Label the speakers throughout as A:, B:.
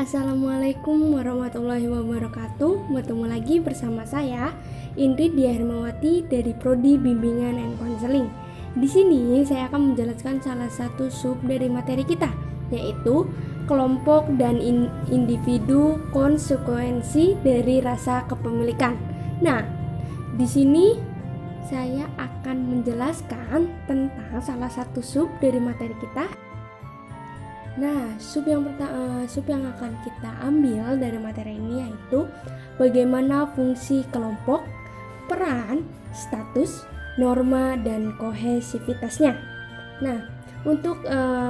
A: Assalamualaikum warahmatullahi wabarakatuh. Bertemu lagi bersama saya Indri Dia Hermawati dari Prodi Bimbingan and Counseling. Di sini saya akan menjelaskan salah satu sub dari materi kita, yaitu kelompok dan individu konsekuensi dari rasa kepemilikan. Nah, di sini saya akan menjelaskan tentang salah satu sub dari materi kita. Nah, sub yang akan kita ambil dari materi ini yaitu bagaimana fungsi kelompok, peran, status, norma, dan kohesivitasnya. Nah, untuk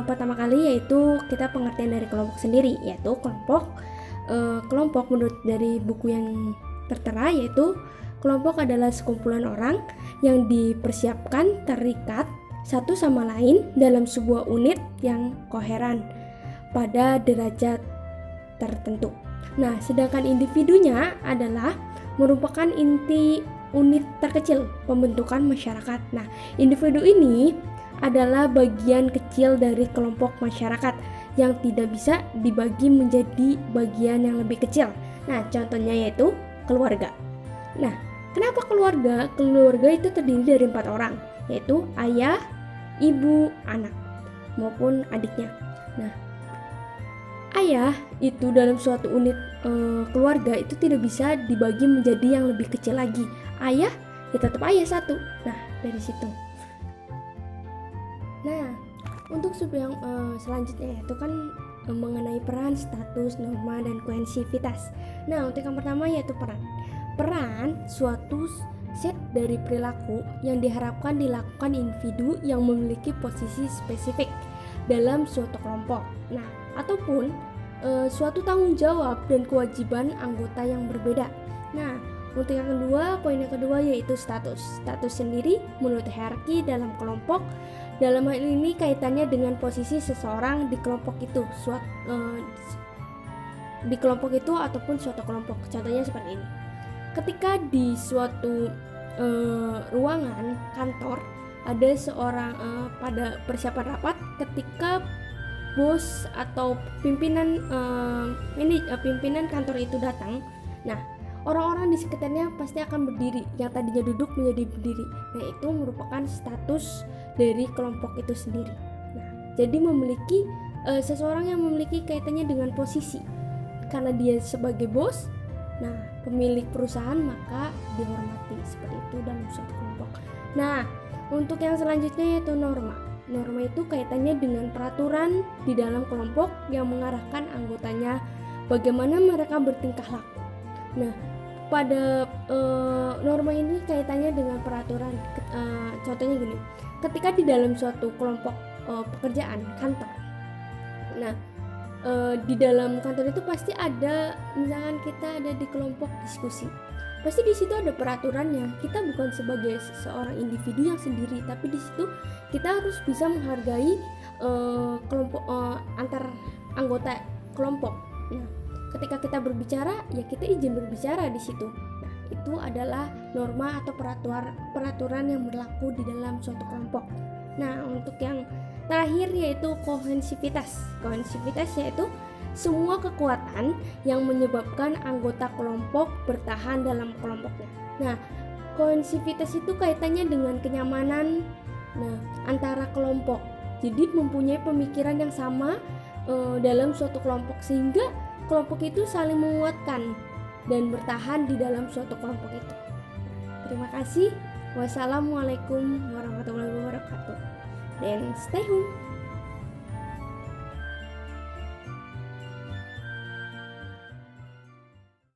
A: pertama kali yaitu kita pengertian dari kelompok sendiri, yaitu kelompok menurut dari buku yang tertera yaitu kelompok adalah sekumpulan orang yang dipersiapkan terikat satu sama lain dalam sebuah unit yang koheren pada derajat tertentu. Nah, sedangkan individunya adalah merupakan inti unit terkecil pembentukan masyarakat. Nah, individu ini adalah bagian kecil dari kelompok masyarakat yang tidak bisa dibagi menjadi bagian yang lebih kecil. Nah, contohnya yaitu keluarga. Nah, kenapa keluarga? Keluarga itu terdiri dari 4 orang, yaitu ayah, ibu, anak, maupun adiknya. Nah, ayah itu dalam suatu unit keluarga itu tidak bisa dibagi menjadi yang lebih kecil lagi. Ayah ya tetap ayah satu. Nah, dari situ. Nah, untuk sub yang selanjutnya itu kan mengenai peran, status, norma, dan kohesivitas. Nah, untuk yang pertama yaitu peran. Peran suatu set dari perilaku yang diharapkan dilakukan individu yang memiliki posisi spesifik dalam suatu kelompok. Nah, ataupun suatu tanggung jawab dan kewajiban anggota yang berbeda. Nah, untuk yang kedua, poin yang kedua yaitu status. Status sendiri menurut hierarki dalam kelompok. Dalam hal ini kaitannya dengan posisi seseorang di kelompok itu, ataupun suatu kelompok. Contohnya seperti ini. Ketika di suatu ruangan kantor ada seorang pada persiapan rapat, ketika bos atau pimpinan kantor itu datang, nah orang-orang di sekitarnya pasti akan berdiri, yang tadinya duduk menjadi berdiri. Nah, itu merupakan status dari kelompok itu sendiri. Nah, jadi memiliki seseorang yang memiliki kaitannya dengan posisi, karena dia sebagai bos, nah pemilik perusahaan, maka dihormati seperti itu dalam suatu kelompok. Nah, untuk yang selanjutnya yaitu norma. Norma itu kaitannya dengan peraturan di dalam kelompok yang mengarahkan anggotanya bagaimana mereka bertingkah laku. Nah, pada norma ini kaitannya dengan peraturan. Contohnya gini, ketika di dalam suatu kelompok pekerjaan kantor, nah di dalam kantor itu pasti ada, misalkan kita ada di kelompok diskusi, pasti di situ ada peraturannya. Kita bukan sebagai seorang individu yang sendiri, tapi di situ kita harus bisa menghargai kelompok antar anggota kelompok. Nah, ketika kita berbicara, ya kita izin berbicara di situ. Nah, itu adalah norma atau peraturan yang berlaku di dalam suatu kelompok. Nah, untuk yang terakhir yaitu kohesivitas. Kohesivitas yaitu semua kekuatan yang menyebabkan anggota kelompok bertahan dalam kelompoknya. Nah, kohesivitas itu kaitannya dengan kenyamanan antara kelompok. Jadi mempunyai pemikiran yang sama dalam suatu kelompok, sehingga kelompok itu saling menguatkan dan bertahan di dalam suatu kelompok itu. Terima kasih. Wassalamualaikum warahmatullahi wabarakatuh. Dan stay home.